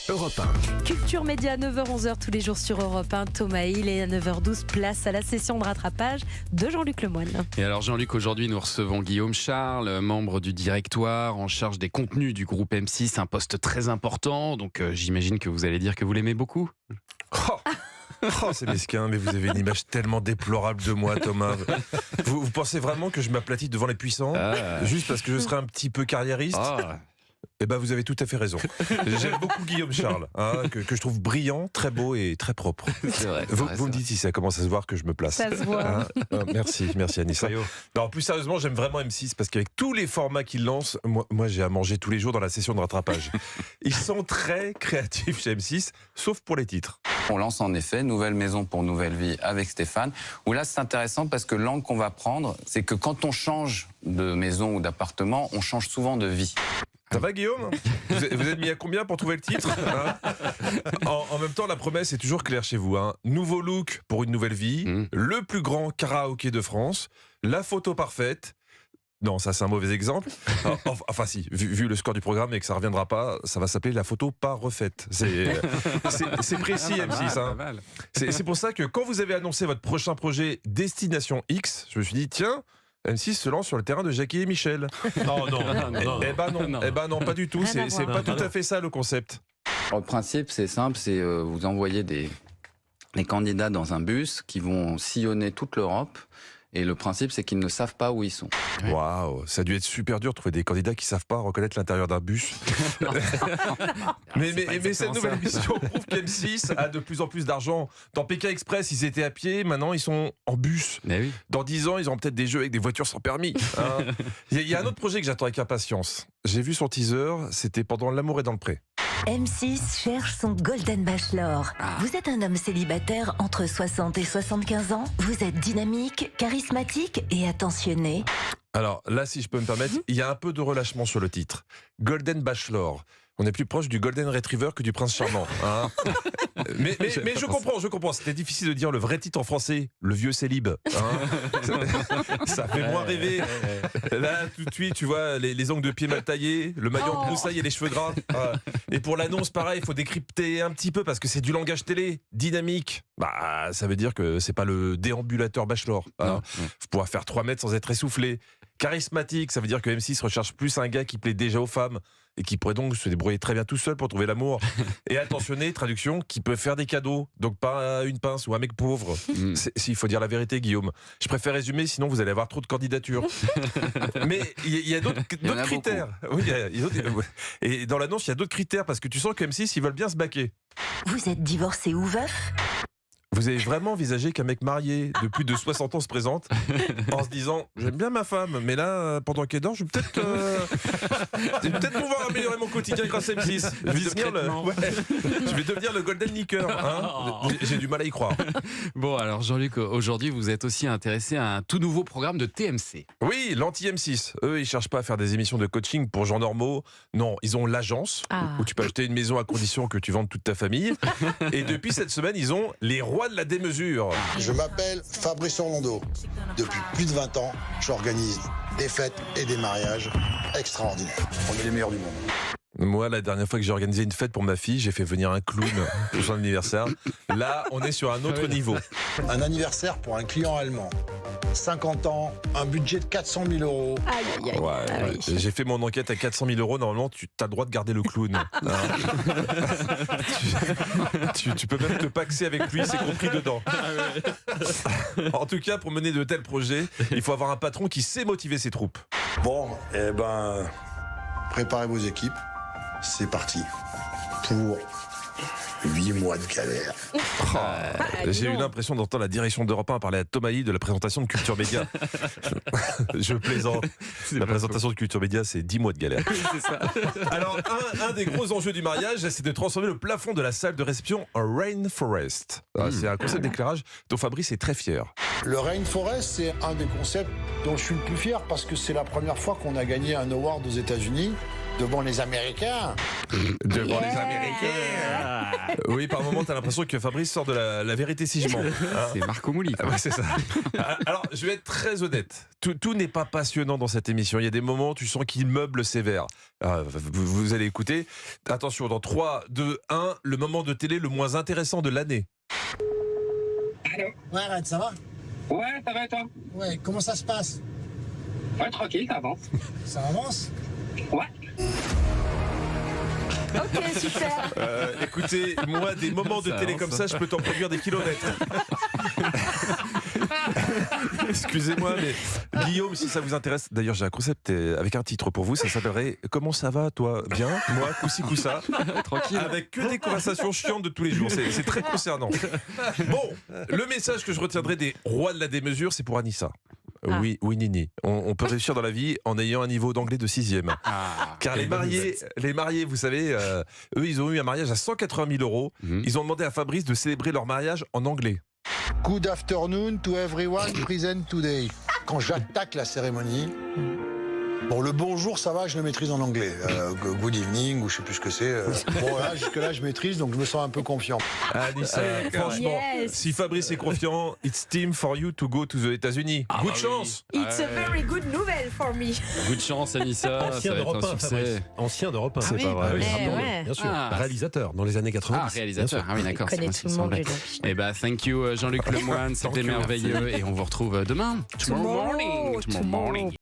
Europe 1. Culture Média, 9h-11h tous les jours sur Europe 1. Thomas Hill, et à 9h12, place à la session de rattrapage de Jean-Luc Lemoyne. Et alors Jean-Luc, aujourd'hui nous recevons Guillaume Charles, membre du directoire en charge des contenus du groupe M6, un poste très important, donc j'imagine que vous allez dire que vous l'aimez beaucoup. Oh, c'est mesquin, mais vous avez une image tellement déplorable de moi, Thomas. Vous pensez vraiment que je m'aplatis devant les puissants juste parce que je serai un petit peu carriériste? Eh ben, vous avez tout à fait raison. J'aime beaucoup Guillaume Charles, que je trouve brillant, très beau et très propre. C'est vrai. Vous me dites si ça commence à se voir que je me place. Ça se voit. Merci Anissa. Non, plus sérieusement, j'aime vraiment M6 parce qu'avec tous les formats qu'ils lancent, moi j'ai à manger tous les jours dans la session de rattrapage. Ils sont très créatifs chez M6, sauf pour les titres. On lance en effet Nouvelle Maison pour Nouvelle Vie avec Stéphane, où là c'est intéressant parce que l'angle qu'on va prendre, c'est que quand on change de maison ou d'appartement, on change souvent de vie. Ça va Guillaume? Vous êtes mis à combien pour trouver le titre, en même temps, la promesse est toujours claire chez vous. Nouveau look pour une nouvelle vie, le plus grand karaoké de France, la photo parfaite. Non, ça c'est un mauvais exemple. Enfin si, vu le score du programme et que ça ne reviendra pas, ça va s'appeler la photo pas refaite. C'est précis M6. C'est pour ça que quand vous avez annoncé votre prochain projet Destination X, je me suis dit tiens, M6 se lance sur le terrain de Jackie et Michel. Non. Eh ben non, pas du tout. C'est pas tout à fait ça le concept. Alors, le principe c'est simple, c'est vous envoyez des candidats dans un bus qui vont sillonner toute l'Europe. Et le principe, c'est qu'ils ne savent pas où ils sont. Waouh, ça a dû être super dur de trouver des candidats qui ne savent pas reconnaître l'intérieur d'un bus. mais cette nouvelle émission prouve qu'M6 a de plus en plus d'argent. Dans Pékin Express, ils étaient à pied, maintenant ils sont en bus. Oui. Dans 10 ans, ils auront peut-être des jeux avec des voitures sans permis. Il y a un autre projet que j'attends avec impatience. J'ai vu son teaser, c'était pendant L'amour est dans le pré. M6 cherche son Golden Bachelor. Vous êtes un homme célibataire entre 60 et 75 ans. Vous êtes dynamique, charismatique et attentionné. Alors là, si je peux me permettre, il y a un peu de relâchement sur le titre. Golden Bachelor. On est plus proche du Golden Retriever que du Prince Charmant. Mais je comprends. C'était difficile de dire le vrai titre en français, le vieux célib. Ça fait moins rêver. Là, tout de suite, tu vois, les ongles de pied mal taillés, le maillot en broussaille et les cheveux gras. Et pour l'annonce, pareil, il faut décrypter un petit peu parce que c'est du langage télé, dynamique. Ça veut dire que c'est pas le déambulateur Bachelor. Faut pouvoir faire 3 mètres sans être essoufflé. Charismatique, ça veut dire que M6 recherche plus un gars qui plaît déjà aux femmes et qui pourrait donc se débrouiller très bien tout seul pour trouver l'amour. Et attentionné, traduction, qui peut faire des cadeaux, donc pas une pince ou un mec pauvre. S'il faut dire la vérité, Guillaume. Je préfère résumer, sinon vous allez avoir trop de candidatures. Mais il y a d'autres critères. Oui, et dans l'annonce, il y a d'autres critères, parce que tu sens que M6, ils veulent bien se baquer. Vous êtes divorcé ou veuf? Vous avez vraiment envisagé qu'un mec marié de plus de 60 ans se présente en se disant « J'aime bien ma femme, mais là, pendant qu'elle dort, je vais peut-être pouvoir améliorer mon quotidien grâce à M6. Je vais devenir le Golden Nicker. J'ai du mal à y croire. » Bon, alors Jean-Luc, aujourd'hui vous êtes aussi intéressé à un tout nouveau programme de TMC. Oui, l'anti-M6. Eux, ils cherchent pas à faire des émissions de coaching pour gens normaux. Non, ils ont l'agence où tu peux acheter une maison à condition que tu vendes toute ta famille. Et depuis cette semaine, ils ont les rois de la démesure. Je m'appelle Fabrice Orlando. Depuis plus de 20 ans, j'organise des fêtes et des mariages extraordinaires. On est les meilleurs du monde. Moi, la dernière fois que j'ai organisé une fête pour ma fille, j'ai fait venir un clown pour son anniversaire. Là, on est sur un autre niveau. Un anniversaire pour un client allemand. 50 ans, un budget de 400 000 euros. J'ai fait mon enquête à 400 000 euros. Normalement, tu as le droit de garder le clown. Tu peux même te paxer avec lui, c'est compris dedans. En tout cas, pour mener de tels projets, il faut avoir un patron qui sait motiver ses troupes. Bon, préparez vos équipes. C'est parti pour 8 mois de galère. J'ai eu l'impression d'entendre la direction d'Europe 1 parler à Thomas Hill de la présentation de Culture Média. Je plaisante. La présentation de Culture Média, c'est 10 mois de galère. C'est ça. Alors, un des gros enjeux du mariage, c'est de transformer le plafond de la salle de réception en rainforest. C'est un concept d'éclairage dont Fabrice est très fier. Le Rainforest, c'est un des concepts dont je suis le plus fier parce que c'est la première fois qu'on a gagné un award aux États-Unis devant les Américains. Devant les Américains. Oui, par moment, t'as l'impression que Fabrice sort de la vérité si je mens. Hein. C'est Marco Mouli. Ah ouais, c'est ça. Alors, je vais être très honnête. Tout n'est pas passionnant dans cette émission. Il y a des moments où tu sens qu'il meuble sévère. Vous allez écouter. Attention, dans 3, 2, 1, le moment de télé le moins intéressant de l'année. Allô? Ouais, Red, ça va? Ouais, ça va et toi? Ouais, comment ça se passe? Ouais, tranquille, ça avance. Ça avance? Ouais. Ok, super. Écoutez, moi, des moments de Ça télé avance, comme ça, je peux t'en produire des kilomètres. Excusez-moi, mais Guillaume, si ça vous intéresse, d'ailleurs, j'ai un concept avec un titre pour vous, ça s'appellerait Comment ça va, toi? Bien? Moi, coussi coussa. Tranquille. Avec que des conversations chiantes de tous les jours. C'est très concernant. Bon, le message que je retiendrai des rois de la démesure, c'est pour Anissa. Ah. Oui, Nini. On peut réussir dans la vie en ayant un niveau d'anglais de 6e. Car les mariés, vous savez, eux, ils ont eu un mariage à 180 000 euros. Ils ont demandé à Fabrice de célébrer leur mariage en anglais. Good afternoon to everyone present today. Quand j'attaque la cérémonie, bon, le bonjour, ça va, je le maîtrise en anglais. Good evening, ou je sais plus ce que c'est. Bon, là, jusque-là, je maîtrise, donc je me sens un peu confiant. Anissa, franchement, Yes. si Fabrice est confiant, it's time for you to go to the États-Unis. Ah, Good bah chance. It's a very good nouvelle for me. Good chance, Anissa. Ancien Ça va être d'Europe un 1, succès. Fabrice. Ancien d'Europe 1. C'est pas vrai. Ouais. Bien sûr. Ah. Réalisateur dans les années 90. Ah, réalisateur. Ah oui, d'accord. Il connaît c'est tout moi, le ça me monde, semblait. Julien. Eh ben, thank you, Jean-Luc Lemoyne. C'était Thank you, merveilleux. Et on vous retrouve demain. Tomorrow. Tomorrow morning.